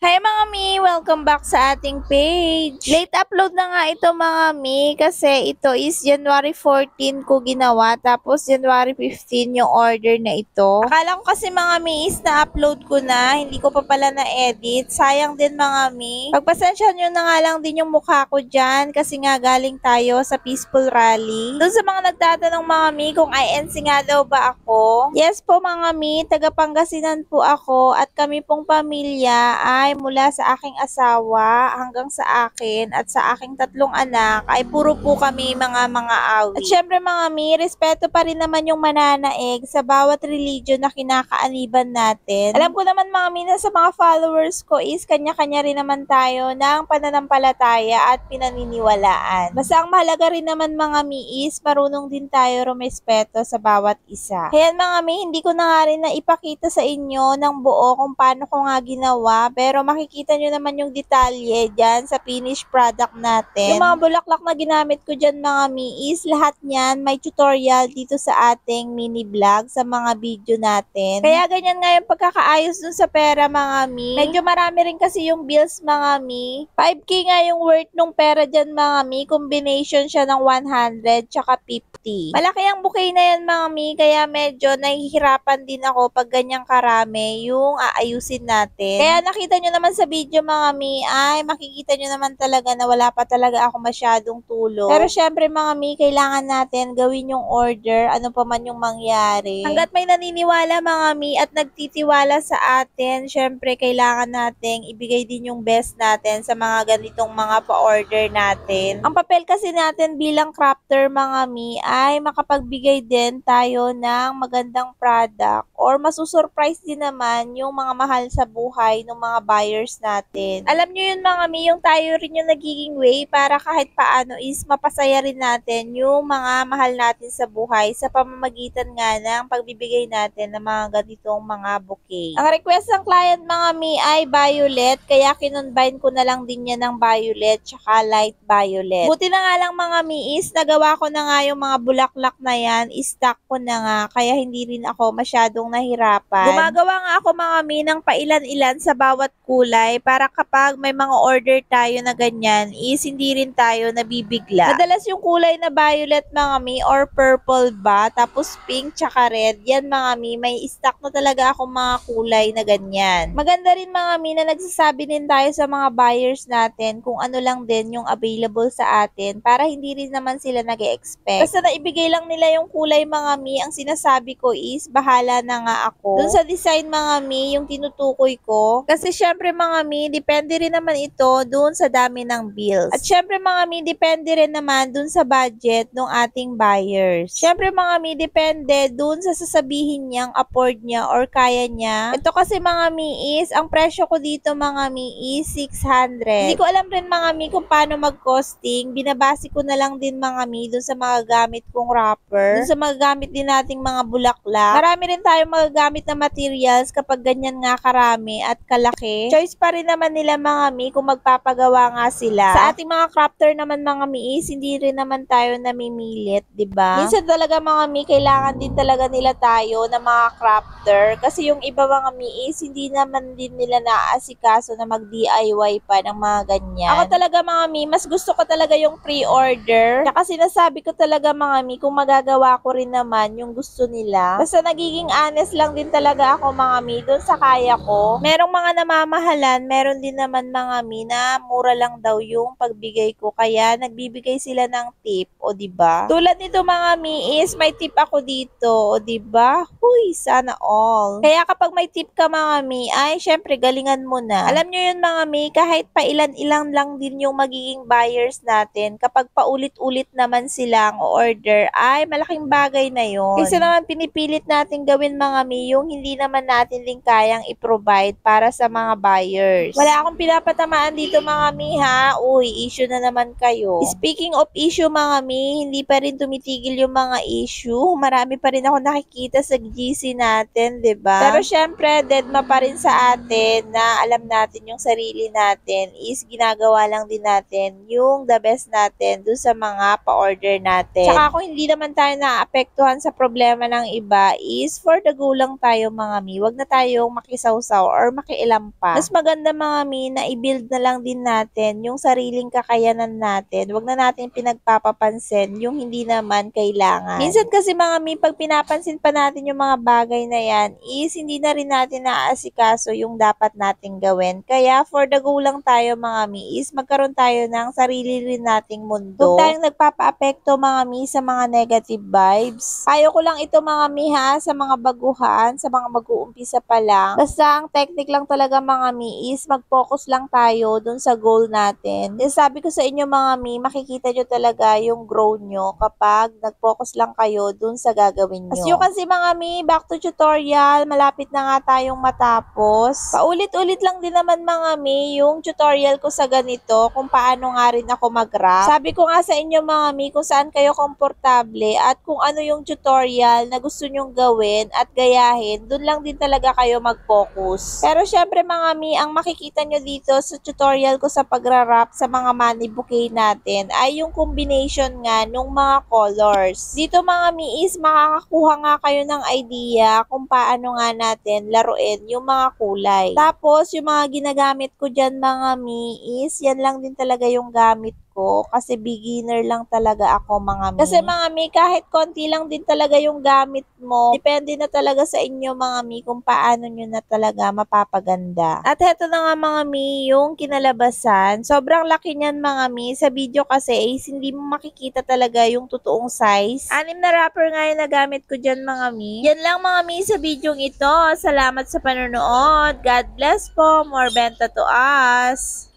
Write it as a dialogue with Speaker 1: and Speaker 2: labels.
Speaker 1: Hi mga mi! Welcome back sa ating page. Late upload na nga ito mga mi kasi ito is January 14 ko ginawa tapos January 15 yung order na ito. Akala ko kasi mga mi is na-upload ko na, hindi ko pa pala na-edit. Sayang din mga mi. Pagpasensya nyo na nga lang din yung mukha ko dyan kasi nga galing tayo sa peaceful rally. Doon sa mga nagtatanong mga mi kung INC nga daw ba ako. Yes po mga mi, taga Pangasinan po ako at kami pong pamilya ay mula sa aking asawa hanggang sa akin at sa aking tatlong anak ay puro po kami mga awi. At syempre mga mi, respeto pa rin naman yung mananaig sa bawat religion na kinakaaniban natin. Alam ko naman mga mi na sa mga followers ko is kanya-kanya rin naman tayo ng pananampalataya at pinaniniwalaan. Basta ang mahalaga rin naman mga mi is marunong din tayo rumespeto sa bawat isa. Kaya mga mi, hindi ko na nga rin na ipakita sa inyo ng buo kung paano ko nga ginawa pero makikita nyo naman yung detalye dyan sa finished product natin. Yung mga bulaklak na ginamit ko dyan mga mi is lahat nyan may tutorial dito sa ating mini vlog sa mga video natin. Kaya ganyan nga yung pagkakaayos dun sa pera mga mi. Medyo marami rin kasi yung bills mga mi. 5K nga yung worth nung pera dyan mga mi. Combination siya ng 100 tsaka 50. Malaki ang bouquet na yan mga mi kaya medyo nahihirapan din ako pag ganyang karami yung aayusin natin. Kaya nakita nyo naman sa video mga mi ay makikita nyo naman talaga na wala pa talaga ako masyadong tulong. Pero syempre mga mi, kailangan natin gawin yung order ano pa man yung mangyari. Hanggat may naniniwala mga mi at nagtitiwala sa atin, syempre kailangan nating ibigay din yung best natin sa mga ganitong mga pa-order natin. Ang papel kasi natin bilang crafter mga mi ay makapagbigay din tayo ng magandang product or masusurprise din naman yung mga mahal sa buhay ng mga buyers natin. Alam nyo yun mga mi, yung tayo rin yung nagiging way para kahit paano is mapasaya rin natin yung mga mahal natin sa buhay sa pamamagitan nga ng pagbibigay natin ng mga ganitong mga bouquet. Ang request ng client mga mi ay violet kaya kinonbine ko na lang din yan ng violet tsaka light violet. Buti na nga lang mga mi is nagawa ko na nga yung mga bulaklak na yan, stock ko na nga kaya hindi rin ako masyadong nahirapan. Gumagawa nga ako mga mi ng pailan-ilan sa bawat kulay para kapag may mga order tayo na ganyan is hindi rin tayo nabibigla. Madalas yung kulay na violet mga mi or purple ba tapos pink tsaka red yan mga mi may stock na talaga ako mga kulay na ganyan. Maganda rin mga mi na nagsasabi din tayo sa mga buyers natin kung ano lang din yung available sa atin para hindi rin naman sila nag-expect. Basta naibigay lang nila yung kulay mga mi ang sinasabi ko is bahala na nga ako. Dun sa design mga mi, yung tinutukoy ko. Kasi syempre mga mi, depende rin naman ito dun sa dami ng bills. At syempre mga mi, depende rin naman dun sa budget ng ating buyers. Syempre mga mi, depende dun sa sasabihin niyang afford niya or kaya niya. Ito kasi mga mi is, ang presyo ko dito mga mi is 600. Hindi ko alam rin mga mi kung paano mag-costing. Binabase ko na lang din mga mi dun sa mga gamit kong wrapper. Dun sa mga gamit din nating mga bulaklak. Marami rin tayo magagamit na materials kapag ganyan nga karami at kalaki. Choice pa rin naman nila mga mi kung magpapagawa nga sila. Sa ating mga crafter naman mga mi is hindi rin naman tayo namimilit, 'di ba? Minsan talaga mga mi kailangan din talaga nila tayo na mga crafter kasi yung iba mga mi is hindi naman din nila naaasikaso na mag-DIY pa ng mga ganyan. Ako talaga mga mi, mas gusto ko talaga yung pre-order. Kasi sinasabi ko talaga mga mi kung magagawa ko rin naman yung gusto nila. Basta nagiging honest lang din talaga ako mga mi doon sa kaya ko. Merong mga namamahalan, meron din naman mga mi na mura lang daw yung pagbigay ko kaya nagbibigay sila ng tip, o di ba? Tulad nito mga mi is may tip ako dito, o di ba? Huy, sana all. Kaya kapag may tip ka mga mi ay syempre galingan mo na. Alam nyo yun mga mi, kahit pa ilan-ilang lang din yung magiging buyers natin, kapag paulit-ulit naman silang order ay malaking bagay na yun. Kasi naman pinipilit natin gawin mga mi yung hindi naman natin din kayang i-provide para sa mga buyers. Wala akong pinapatamaan dito mga mi ha. Uy, issue na naman kayo. Speaking of issue mga mi, hindi pa rin tumitigil yung mga issue. Marami pa rin ako nakikita sa GC natin, 'di ba? Pero syempre, deadma pa rin sa atin na alam natin yung sarili natin is ginagawa lang din natin yung the best natin dun sa mga pa-order natin. Tsaka kung hindi naman tayo naapektuhan sa problema ng iba is for the go lang tayo mga mi. Wag na tayong makisawsaw or makialam pa. Mas maganda maganda mga mi na i-build na lang din natin yung sariling kakayanan natin. Huwag na natin pinagpapapansin yung hindi naman kailangan. Minsan kasi mga mi, pag pinapansin pa natin yung mga bagay na yan, is hindi na rin natin naaasikaso yung dapat nating gawin. Kaya for the go lang tayo mga mi, is magkaroon tayo ng sarili rin nating mundo. Huwag tayong nagpapa-apekto mga mi sa mga negative vibes. Payo ko lang ito mga mi ha, sa mga baguhan, sa mga mag-uumpisa pa lang. Basta ang technique lang talaga mga mi is mag-focus lang tayo dun sa goal natin. Yung sabi ko sa inyo mga mi, makikita nyo talaga yung grow nyo kapag nag-focus lang kayo dun sa gagawin nyo. As you can see mga mi, back to tutorial, malapit na nga tayong matapos. Paulit-ulit lang din naman mga mi yung tutorial ko sa ganito kung paano nga rin ako mag-wrap. Sabi ko nga sa inyo mga mi kung saan kayo komportable at kung ano yung tutorial na gusto nyong gawin at gayahin, dun lang din talaga kayo mag-focus. Pero syempre mga mi, ang makikita nyo dito sa tutorial ko sa pagra-wrap sa mga money bouquet natin ay yung combination nga nung mga colors. Dito mga mi is makakakuha nga kayo ng idea kung paano nga natin laruin yung mga kulay. Tapos yung mga ginagamit ko dyan mga mi is yan lang din talaga yung gamit ko kasi beginner lang talaga ako mga mi. Kasi mga mi, kahit konti lang din talaga yung gamit mo, depende na talaga sa inyo mga mi kung paano nyo na talaga mapapaganda. At heto na nga mga mi, yung kinalabasan. Sobrang laki niyan mga mi. Sa video kasi hindi mo makikita talaga yung totoong size. 6 na wrapper nga yung nagamit ko dyan mga mi. Yan lang mga mi sa video ito. Salamat sa panonood. God bless po. More benta to us.